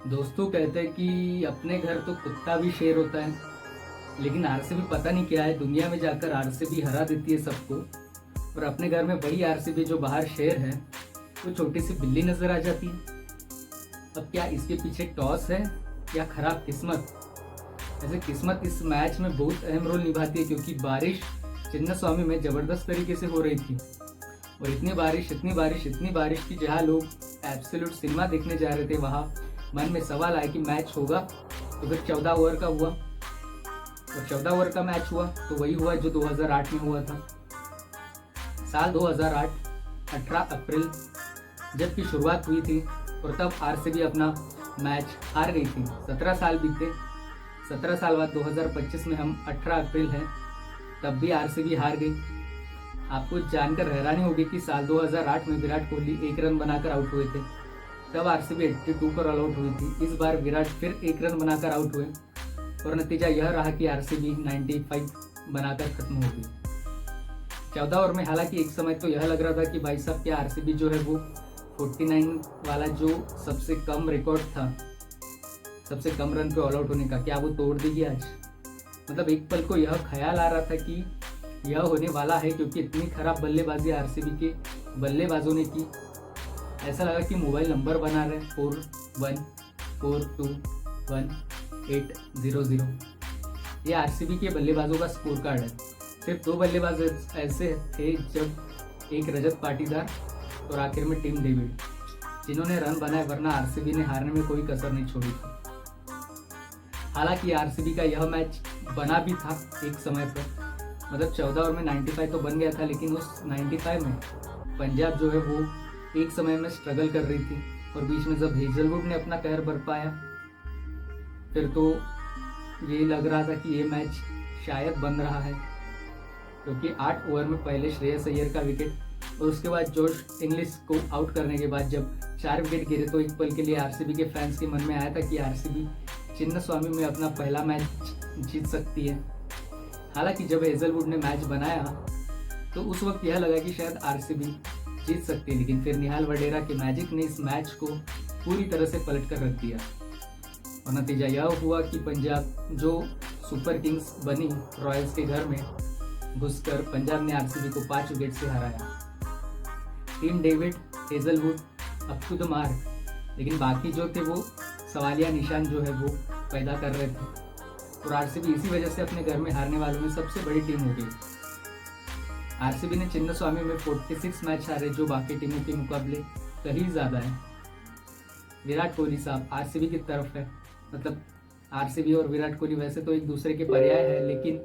दोस्तों कहते हैं कि अपने घर तो कुत्ता भी शेर होता है। लेकिन आरसीबी पता नहीं क्या है, दुनिया में जाकर आरसीबी हरा देती है सबको। और अपने घर में वही आरसीबी जो बाहर शेर है वो छोटी सी बिल्ली नजर आ जाती है। अब क्या इसके पीछे टॉस है या खराब किस्मत? ऐसे किस्मत इस मैच में बहुत अहम रोल निभाती है, क्योंकि बारिश चिन्नास्वामी में जबरदस्त तरीके से हो रही थी। और इतनी बारिश कि जहाँ लोग एब्सोल्यूट सिनेमा देखने जा रहे थे, वहाँ मन में सवाल आया कि मैच होगा तो फिर 14 ओवर का हुआ। और 14 ओवर का मैच हुआ तो वही हुआ जो 2008 में हुआ था। साल 2008 18 अप्रैल जब की शुरुआत हुई थी और तब आरसीबी अपना मैच हार गई थी। 17 साल बीते, 17 साल बाद 2025 में हम 18 अप्रैल है, तब भी आरसीबी हार गई। आपको जानकर हैरानी होगी कि साल 2008 में विराट कोहली 1 रन बनाकर आउट हुए थे, तब आरसीबी 82 पर ऑल आउट हुई थी। इस बार विराट फिर 1 रन बनाकर आउट हुए और नतीजा यह रहा कि आरसीबी 95 बनाकर खत्म हो गई 14 ओवर में। हालांकि एक समय तो यह लग रहा था कि भाई साहब क्या आरसीबी जो है वो 49 वाला जो सबसे कम रिकॉर्ड था, सबसे कम रन पे ऑल आउट होने का, क्या वो तोड़ देगी आज? मतलब एक पल को यह ख्याल आ रहा था कि यह होने वाला है, क्योंकि इतनी खराब बल्लेबाजी आरसीबी के बल्लेबाजों ने की। ऐसा लगा कि मोबाइल नंबर बना रहे 41421800। ये आरसीबी के बल्लेबाजों का स्कोर कार्ड है। सिर्फ 2 बल्लेबाज ऐसे थे, जब एक रजत पाटीदार और आखिर में टिम डेविड, जिन्होंने रन बनाए, वरना आरसीबी ने हारने में कोई कसर नहीं छोड़ी थी। हालांकि आरसीबी का यह मैच बना भी था एक समय पर, मतलब 14 ओवर में 95 तो बन गया था, लेकिन उस 95 में पंजाब जो है वो एक समय में स्ट्रगल कर रही थी। और बीच में जब हेजलवुड ने अपना कहर बरपाया, फिर तो ये लग रहा था कि ये मैच शायद बन रहा है, क्योंकि 8 ओवर में पहले श्रेयस अय्यर का विकेट और उसके बाद जोश इंग्लिश को आउट करने के बाद जब 4 विकेट गिरे, तो एक पल के लिए आरसीबी के फैंस के मन में आया था कि आरसीबी चिन्नास्वामी में अपना पहला मैच जीत सकती है। हालांकि जब हेजलवुड ने मैच बनाया तो उस वक्त यह लगा कि शायद आरसीबी जीत सकती है, लेकिन फिर निहाल वडेरा के मैजिक ने इस मैच को पूरी तरह से पलट कर रख दिया। और नतीजा यह हुआ कि पंजाब जो सुपर किंग्स बनी रॉयल्स के घर में घुसकर, पंजाब ने आरसीबी को 5 विकेट से हराया। Tim David, Hazlewood up to the mark, लेकिन बाकी जो थे वो सवालिया निशान जो है वो पैदा कर रहे थे। और आरसीबी इसी वजह से अपने घर में हारने वालों में सबसे बड़ी टीम हो गई। आरसीबी ने चिन्नास्वामी में 46 मैच हारे, जो बाकी टीमों के मुकाबले कहीं ज्यादा है। विराट कोहली साहब आरसीबी की तरफ है, मतलब आरसीबी और विराट कोहली वैसे तो एक दूसरे के पर्याय है, लेकिन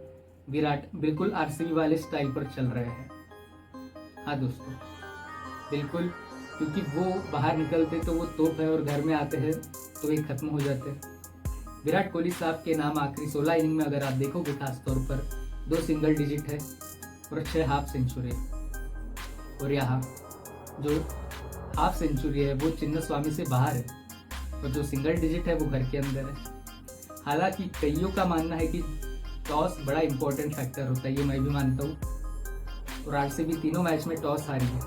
विराट बिल्कुल आरसीबी वाले स्टाइल पर चल रहे हैं। हाँ दोस्तों, बिल्कुल, क्योंकि वो बाहर निकलते तो वो तोप है और घर में आते हैं तो ये खत्म हो जाते हैं। विराट कोहली साहब के नाम आखिरी 16 इनिंग में अगर आप देखोगे, खास तौर पर 2 सिंगल डिजिट है और 6 हाफ सेंचुरी। और यहाँ जो हाफ सेंचुरी है वो चिन्नास्वामी से बाहर है और जो सिंगल डिजिट है वो घर के अंदर है। हालांकि कईयों का मानना है कि टॉस बड़ा इंपॉर्टेंट फैक्टर होता है, ये मैं भी मानता हूँ। और आरसीबी तीनों मैच में टॉस हारी है।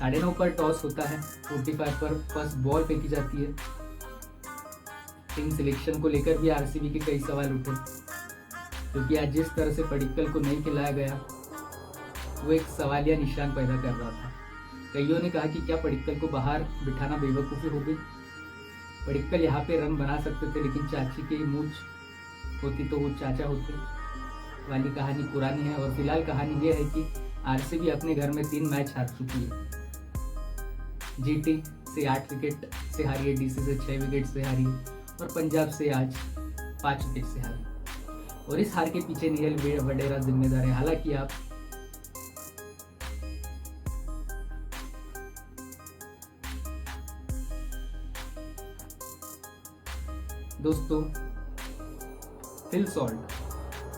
9:30 पर टॉस होता है, 45 पर फर्स्ट बॉल फेंकी जाती है। टीम सिलेक्शन को लेकर भी आरसीबी के कई सवाल उठे, क्योंकि आज जिस तरह से पडिक्कल को नहीं खिलाया गया वो एक सवालिया निशान पैदा कर रहा था। कईयों ने कहा कि क्या पडिक्कल को बाहर बिठाना बेवकूफ़ी हो गई? पडिक्कल यहाँ पे रन बना सकते थे, लेकिन चाची की मूंछ होती तो वो चाचा होते वाली कहानी पुरानी है। और फिलहाल कहानी ये है कि आरसीबी अपने घर में 3 मैच हार चुकी है। जीटी से 8 विकेट से हारी है, डीसी से 6 विकेट से हारी है और पंजाब से आज 5 विकेट से हारी। और इस हार के पीछे निहाल वडेरा जिम्मेदार है। हालांकि आप दोस्तों, फिल सॉल्ट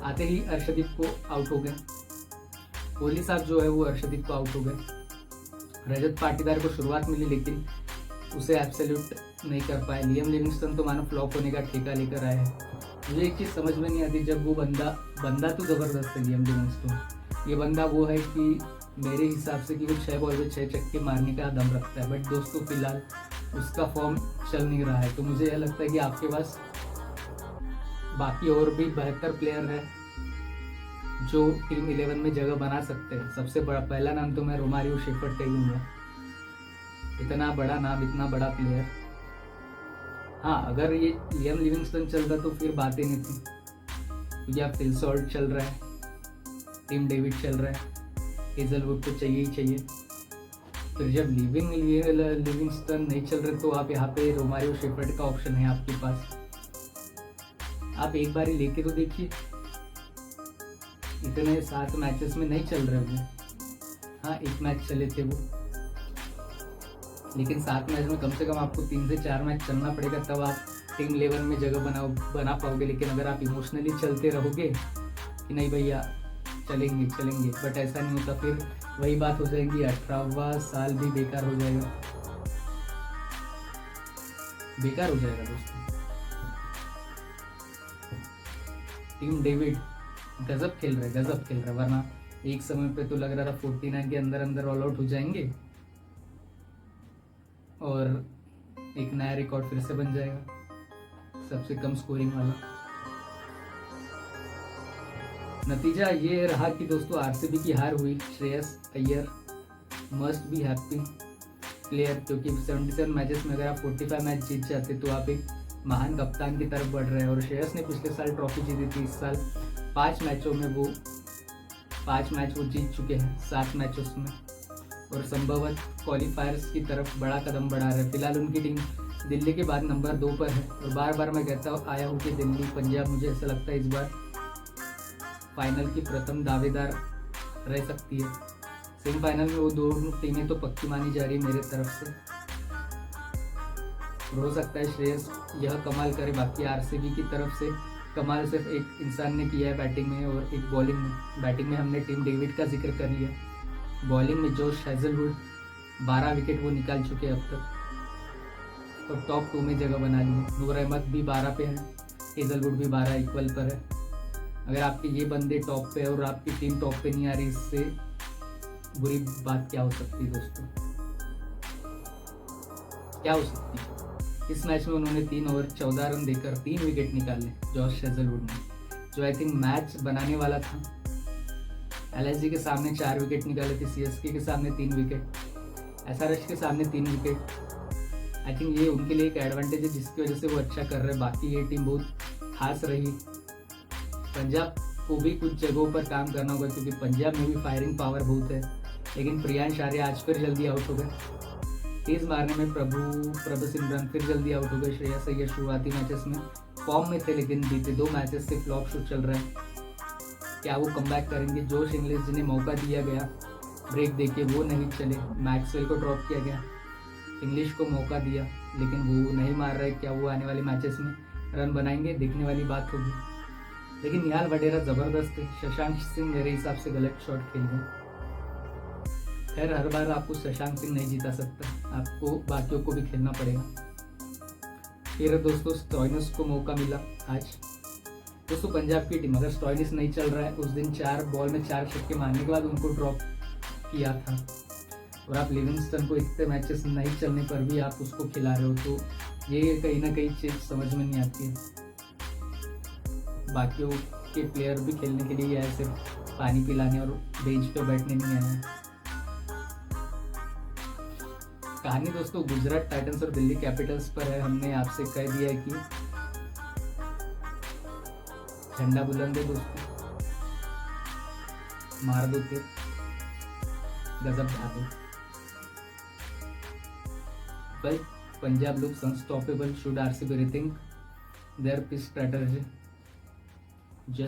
आते ही अर्शदीप को आउट हो गए। कोहली साहब जो है वो अर्शदीप को आउट हो गए। रजत पाटीदार को शुरुआत मिली, लेकिन उसे एब्सोल्यूट नहीं कर पाए। लियम लिविंगस्टन तो मानो फ्लॉप होने का ठेका लेकर आए हैं। मुझे एक चीज़ समझ में नहीं आती, जब वो बंदा तो ज़बरदस्त है लियम लिविंगस्टन, ये बंदा वो है कि मेरे हिसाब से कि वो 6 बॉल में 6 छक्के मारने का दम रखता है। बट दोस्तों फिलहाल उसका फॉर्म चल नहीं रहा है। तो मुझे यह लगता है कि आपके पास बाकी और भी बेहतर प्लेयर है जो टीम 11 में जगह बना सकते हैं। सबसे बड़ा पहला नाम तो मैं रोमारियो शेफर्ड का ही लूंगा। इतना बड़ा नाम, इतना बड़ा प्लेयर। हाँ, अगर ये लियाम लिविंगस्टन चलता तो फिर बातें नहीं थी, क्योंकि आप फिल सॉल्ट चल रहा है, टिम डेविड चल रहा है, हेजलवुड तो चाहिए ही चाहिए। फिर जब लिविंगस्टन नहीं चल रहे तो आप यहाँ पे रोमारियो शेफर्ड का ऑप्शन है आपके पास। आप एक बार ही लेके तो देखिए। इतने 7 मैचेस में नहीं चल रहे वो। हाँ, 1 मैच चले थे वो, लेकिन 7 मैच में कम से कम आपको 3 से 4 मैच चलना पड़ेगा, तब आप टीम 11 में जगह बना पाओगे। लेकिन अगर आप इमोशनली चलते रहोगे कि नहीं भैया चलेंगे, बट ऐसा नहीं होता, फिर वही बात हो जाएगी, 18वां साल भी बेकार हो जाएगा, दोस्तों। टीम डेविड गजब खेल रहा है, वरना एक समय पे तो लग रहा था 49 के अंदर ऑल आउट हो जाएंगे और एक नया रिकॉर्ड फिर से बन जाएगा, सबसे कम स्कोरिंग वाला। नतीजा ये रहा कि दोस्तों आरसीबी की हार हुई। Shreyas Iyer must be happy player, क्योंकि 77 मैचेस में अगर आप 45 मैच जीत जाते तो आप एक महान कप्तान की तरफ बढ़ रहे हैं। और श्रेयस ने पिछले साल ट्रॉफी जीती थी, इस साल 5 मैचों में वो 5 मैच वो जीत चुके हैं 7 मैचों में, और संभवतः क्वालिफायर्स की तरफ बड़ा कदम बढ़ा रहे हैं। फिलहाल उनकी टीम दिल्ली के बाद नंबर 2 पर है, और बार बार मैं कहता आया हूँ कि दिल्ली पंजाब, मुझे ऐसा लगता है इस बार फाइनल की प्रथम दावेदार रह सकती है। सेमीफाइनल में वो दोनों टीमें तो पक्की मानी जा रही है मेरे तरफ से। हो सकता है श्रेयस यह कमाल करे। बाकी आरसीबी की तरफ से कमाल सिर्फ एक इंसान ने किया है बैटिंग में और एक बॉलिंग में। बैटिंग में हमने टीम डेविड का जिक्र कर लिया, बॉलिंग में जोश हेजलवुड 12 विकेट वो निकाल चुके हैं अब तक, और टॉप 2 में जगह बना ली है। नूर अहमद भी 12 पे है, हेजलवुड भी 12 इक्वल पर है। अगर आपके ये बंदे टॉप पे और आपकी टीम टॉप पे नहीं आ रही, इससे बुरी बात क्या हो सकती है दोस्तों? क्या हो सकती है? इस मैच में उन्होंने 3 ओवर 14 रन देकर 3 विकेट निकाले जॉश हेजलवुड ने, जो आई थिंक मैच बनाने वाला था। एलएसजी के सामने 4 विकेट निकाले थे, सीएसके के सामने 3 विकेट, एसआरएच के सामने 3 विकेट। आई थिंक ये उनके लिए एक एडवांटेज है जिसकी वजह से वो अच्छा कर रहे हैं। बाकी ये टीम बहुत खास रही। पंजाब को भी कुछ जगहों पर काम करना होगा, क्योंकि पंजाब में भी फायरिंग पावर बहुत है, लेकिन प्रियांश आर्या आज फिर जल्दी आउट हो गए। तेज मारने में प्रभु सिमरन फिर जल्दी आउट हो गए। श्रेयस अय्यर शुरुआती मैचेस में फॉर्म में थे, लेकिन बीते 2 मैचेस से फ्लॉप शो चल रहा है। क्या वो कमबैक करेंगे? जोश इंग्लिश जिन्हें मौका दिया गया ब्रेक देके, वो नहीं चले। मैक्सवेल को ड्रॉप किया गया, इंग्लिश को मौका दिया, लेकिन वो नहीं मार रहे। क्या वो आने वाले मैचेस में रन बनाएंगे? देखने वाली बात होगी। लेकिन निहाल वडेरा जबरदस्त है। शशांक सिंह मेरे हिसाब से गलत शॉट खेल गए। खैर, हर बार आपको शशांक सिंह नहीं जीता सकता, आपको बाकियों को भी खेलना पड़ेगा। फिर दोस्तों स्टॉइनिस को मौका मिला आज। दोस्तों पंजाब की टीम, अगर स्टॉइनिस नहीं चल रहा है, उस दिन 4 बॉल में 4 छक्के मारने के बाद उनको ड्रॉप किया था, और आप लिविंगस्टन को इतने मैचेस नहीं चलने पर भी आप उसको खिला रहे हो, तो ये कहीं ना कहीं चीज समझ में नहीं आती है। बाकियों के प्लेयर भी खेलने के लिए आए, सिर्फ पानी पिलाने और बेंच पे बैठने नहीं आए। कहानी दोस्तों गुजरात टाइटंस और दिल्ली कैपिटल्स पर है। हमने आपसे कह दिया है कि झंडा बुलंद है दोस्तों, मार दो फिर गजब ढा दो। Well, Punjab looks unstoppable. Should RCB rethink their pitch strategy? Just